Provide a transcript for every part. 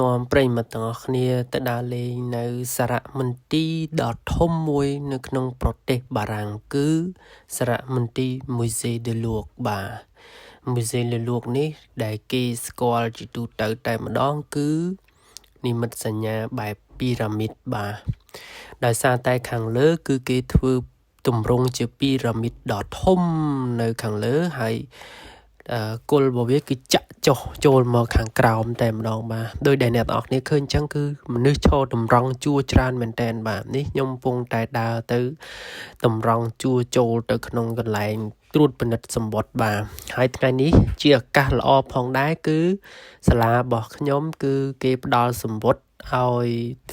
នាំប្រិយមិត្តទាំងអស់គ្នាទៅដើរលេងនៅសារមន្ទីរដ៏ធំមួយនៅក្នុងប្រទេសបារាំងគឺសារមន្ទីរ Musée de Louvre បាទ Musée de Louvre នេះដែលគេស្គាល់ជាទូទៅតែម្ដងគឺនិមិត្តសញ្ញាបែបពីរ៉ាមីតបាទដោយសារតែខាងលើគឺគេធ្វើទម្រង់ជាពីរ៉ាមីតដ៏ធំនៅខាងលើហើយគល់របស់វាគឺចាក់ចុះចូលមកខាងក្រោមតែម្ដងបាទដោយដែលអ្នកនរគ្នាឃើញអញ្ចឹងគឺមនុស្សឈរតម្រង់ជួរច្រើនមែនតើបាទនេះខ្ញុំកំពុងតែដើរទៅតម្រង់ជួរចូលទៅក្នុងកន្លែងត្រួតពិនិត្យសម្បត្តិបាទហើយថ្ងៃនេះជាឱកាសល្អផងដែរគឺសាលារបស់ខ្ញុំគឺគេផ្ដល់សម្បត្តិឲ្យ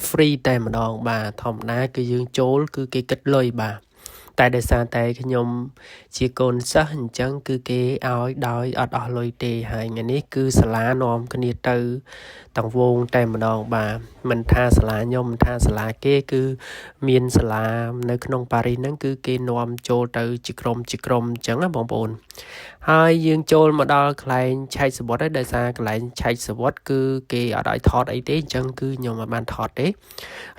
free តែម្ដងបាទធម្មតាគឺយើងចូលគឺគេគិតលុយបាទតែដោយសារតែខ្ញុំជាកូនសិស្សអញ្ចឹងគឺគេឲ្យដោយអត់អស់លុយទេហើយថ្ងៃនេះគឺសាលានាំគ្នាទៅទាំងវងតែម្ដងបាទមិនថាសាលាខ្ញុំមិនថាសាលាគេគឺមានសាលានៅក្នុងប៉ារីសហ្នឹងគឺគេនាំចូលទៅជាក្រុមអញ្ចឹងណាបងប្អូនហើយយើងចូលមកដល់កន្លែងឆែកសវត្តហើយដោយសារកន្លែងឆែកសវត្តគឺគេអត់ឲ្យថតអីទេអញ្ចឹងគឺខ្ញុំមិនបានថតទេឥ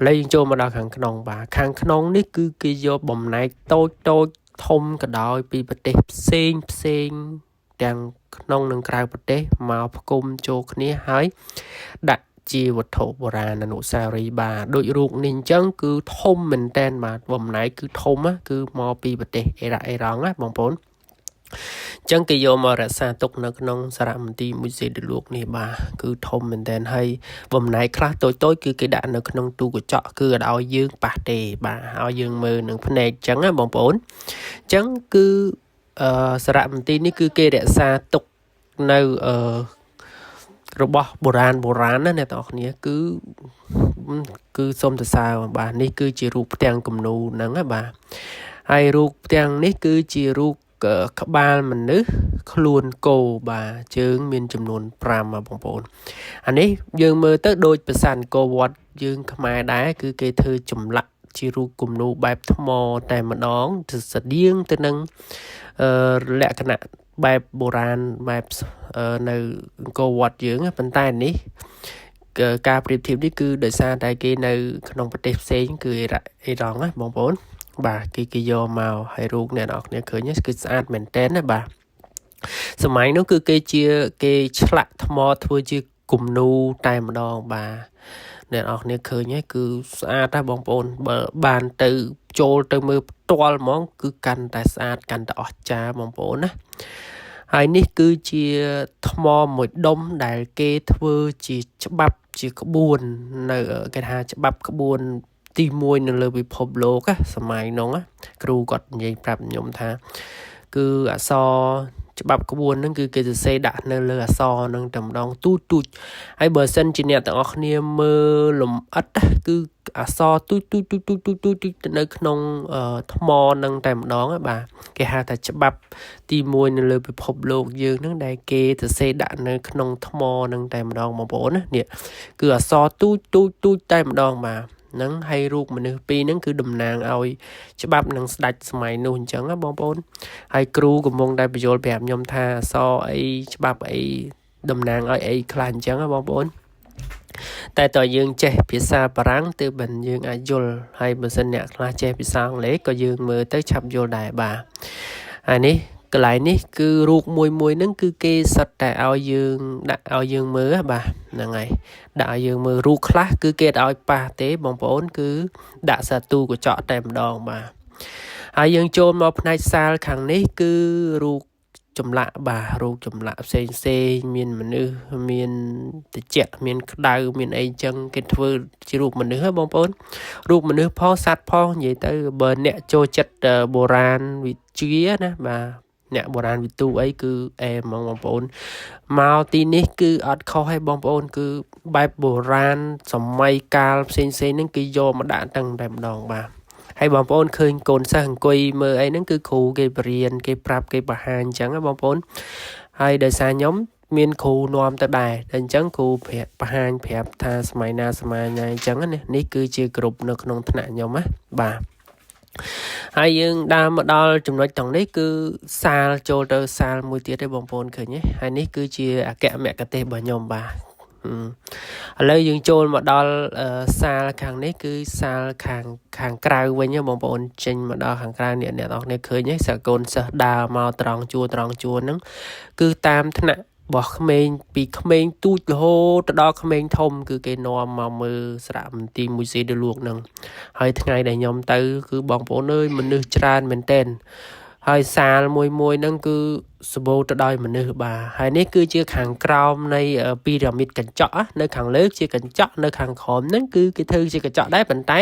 ឡូវយើងចូលមកដល់ខាងក្នុងបាទខាងក្នុងនេះគឺគេយកបំណែកតូចធំក៏ដោយពីប្រទេសផ្សេងទាំងក្នុងនិងក្រៅប្រទេសមកផ្គុំចូលគ្នាហើយដាក់ជាវត្ថុបុរាណអនុស្សាវរីយ៍បាទដូចរូបនេះអញ្ចឹងគឺធំមែនតែនបាទបំណែកគឺធំគឺមកពីប្រទេសអេរ៉ង់ណាបងប្អូនចឹងគេយកមករក្សាទុកនៅក្នុងសារមន្ទីរ Musée de Louvre នេះបាទគឺធំមែនតើហើយបំណែកខ្លះតូចគឺគេដាក់នៅក្នុងទូកញ្ចក់គឺអត់ឲ្យយើងប៉ះទេបាទឲ្យយើងមើលនឹងភ្នែកចឹងណាបងប្អូនចឹងគឺសារមន្ទីរនេះគឺគេរក្សាទុកនៅរបស់បុរាណណាអ្នកទាំងអស់គ្នាគឺសូមសរសើរបាទនេះគឺជារូបផ្ទាំងគំនូរហ្នឹងណាបាទហើយរូបផ្ទាំងនេះគឺជារូបក្បាលមនុស្សខ្លួនគោបាទជើងមានចំនួន5បងប្អូនអានេះយើងមើលទៅដូចប្រាសាទអង្គរវត្តយើងខ្មែរដែរគឺគេធ្វើចម្លាក់ជារូបគំនូរបែបថ្មតែម្ដងស្តៀងទៅនឹងលក្ខណៈបែបបុរាណបែបនៅអង្គរវត្តយើងប៉ុន្តែនេះការប្រៀបធៀបនេះគឺដោយសារតែគេនៅក្នុងប្រទេសផ្សេងគឺអេរ៉ង់ណាបងប្អូនបាទគេយកមកឲ្យរូបអ្នកនរគ្នាឃើញគឺស្អាតមែនតើណាបាទសម័យនោះគឺគេឆ្លាក់ថ្មធ្វើជាគំនូរតែម្ដងបាទអ្នកនរគ្នាឃើញគឺស្អាតណាបងប្អូនបើបានទៅចូលទៅមើលផ្ទាល់ហ្មងគឺកាន់តែស្អាតកាន់តែអស្ចារ្យបងប្អូនណាហើយនេះគឺជាថ្មមួយដុំដែលគេធ្វើជាច្បាប់ជាក្បួននៅគេថាច្បាប់ក្បួនទី1នៅលើពិភពលោកសម័យនោះគ្រូគាត់និយាយប្រាប់ខ្ញុំថាគឺអក្សរច្បាប់ក្បួនហ្នឹងគឺគេសរសេរដាក់នៅលើអក្សរហ្នឹងតែម្ដងទូចហើយបើសិនជាអ្នកទាំងអស់គ្នាមើលលម្អិតគឺអក្សរទូចនៅក្នុងថ្មហ្នឹងតែម្ដងបាទគេហៅថាច្បាប់ទី1នៅលើពិភពលោកយើងហ្នឹងដែលគេសរសេរដាក់នៅក្នុងថ្មហ្នឹងតែម្ដងបងប្អូនណានេះគឺអក្សរទូចតែម្ដងបាទហ្នឹងហើយរូបមនុស្សពីរហ្នឹងគឺតំណាងឲ្យច្បាប់នឹងស្ដេចសម័យនោះអញ្ចឹងណាបងប្អូនហើយគ្រូកំពុងតែបញ្យល់ប្រាប់ខ្ញុំថាអក្សរអីច្បាប់អីតំណាងឲ្យអីខ្លះអញ្ចឹងណាបងប្អូនតែតើយើងចេះភាសាបារាំងទើបមិនយើងអាចយល់ហើយបើសិនអ្នកខ្លះចេះភាសាអង់គ្លេសក៏យើងមើលទៅឆាប់យល់ដែរបាទហើយនេះកន្លែងនេះគឺរូបមួយហ្នឹងគឺគេសិតតែឲ្យយើងដាក់ឲ្យយើងមើលបាទហ្នឹងហើយដាក់ឲ្យយើងមើលរូបខ្លះគឺគេអត់ឲ្យប៉ះទេបងប្អូនគឺដាក់សាទូកញ្ចក់តែម្ដងបាទហើយយើងចូលមកផ្នែកសាលខាងនេះគឺរូបចម្លាក់បាទរូបចម្លាក់ផ្សេងមានមនុស្សមានត្រជាក់មានក្តៅមានអីចឹងគេធ្វើជារូបមនុស្សហ៎បងប្អូនរូបមនុស្សផងសត្វផងនិយាយទៅបើអ្នកចូលចិត្តបុរាណវិទ្យាណាបាទអ្នកបុរាណវិទូអីគឺអែហ្មងបងប្អូនមកទីនេះគឺអត់ខុសទេបងប្អូនគឺបែបបុរាណសម័យកាលផ្សេងហ្នឹងគេយកមកដាក់តែម្ដងបាទហើយបងប្អូនឃើញកូនសិស្សអង្គុយមើលអីហ្នឹងគឺគ្រូគេបរៀនគេប្រាប់គេបង្ហាញអញ្ចឹងណាបងប្អូនហើយដោយសារខ្ញុំមានគ្រូនាំទៅដែរតែអញ្ចឹងគ្រូបង្ហាញប្រាប់ថាសម័យណាអញ្ចឹងណានេះគឺជាក្រុមនៅក្នុងថ្នាក់ខ្ញុំណាបាទហើយយើងដើរមកដល់ចំណុចទាំងនេះគឺសាលចូលទៅសាលមួយទៀតទេបងប្អូនឃើញទេហើយនេះគឺជាអគ្គមគ្គុទ្ទេសក៍របស់ខ្ញុំបាទ ឥឡូវយើងចូលមកដល់សាលខាងនេះគឺសាលខាងក្រៅវិញបងប្អូនចេញមកដល់ខាងក្រៅអ្នកនរគ្នាឃើញហើយសាកូនសិស្សដើរមកត្រង់ជួរហ្នឹងគឺតាមថ្នាក់របស់ក្មេងពីក្មេងទូចរហូតទៅដល់ក្មេងធំគឺគេនាំមកមើលសារមន្ទីរមួយស៊ីដលួកហ្នឹងហើយថ្ងៃដែលខ្ញុំទៅគឺបងប្អូនអើយមនុស្សច្រើនមែនទែនហើយសាលមួយហ្នឹងគឺសម្បូរទៅដោយមនុស្សបាទហើយនេះគឺជាខាងក្រោមនៃពីរ៉ាមីតកញ្ចក់នៅខាងលើជាកញ្ចក់នៅខាងក្រោមហ្នឹងគឺគេធ្វើជាកញ្ចក់ដែរប៉ុន្តែ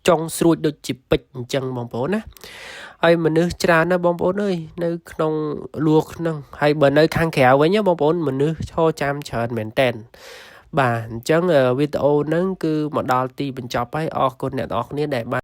ចុងស្រួចដូចជាពេជ្រអញ្ចឹងបងប្អូនណាហើយមនុស្សច្រើនណាស់បងប្អូនអើយនៅក្នុងលួហ្នឹងហើយបើនៅខាងក្រៅវិញបងប្អូនមនុស្សឈរចាំច្រើនមែនតើបាទអញ្ចឹងវីដេអូហ្នឹងគឺមកដល់ទីបញ្ចប់ហើយអរគុណអ្នកនរគ្នាដែលបាន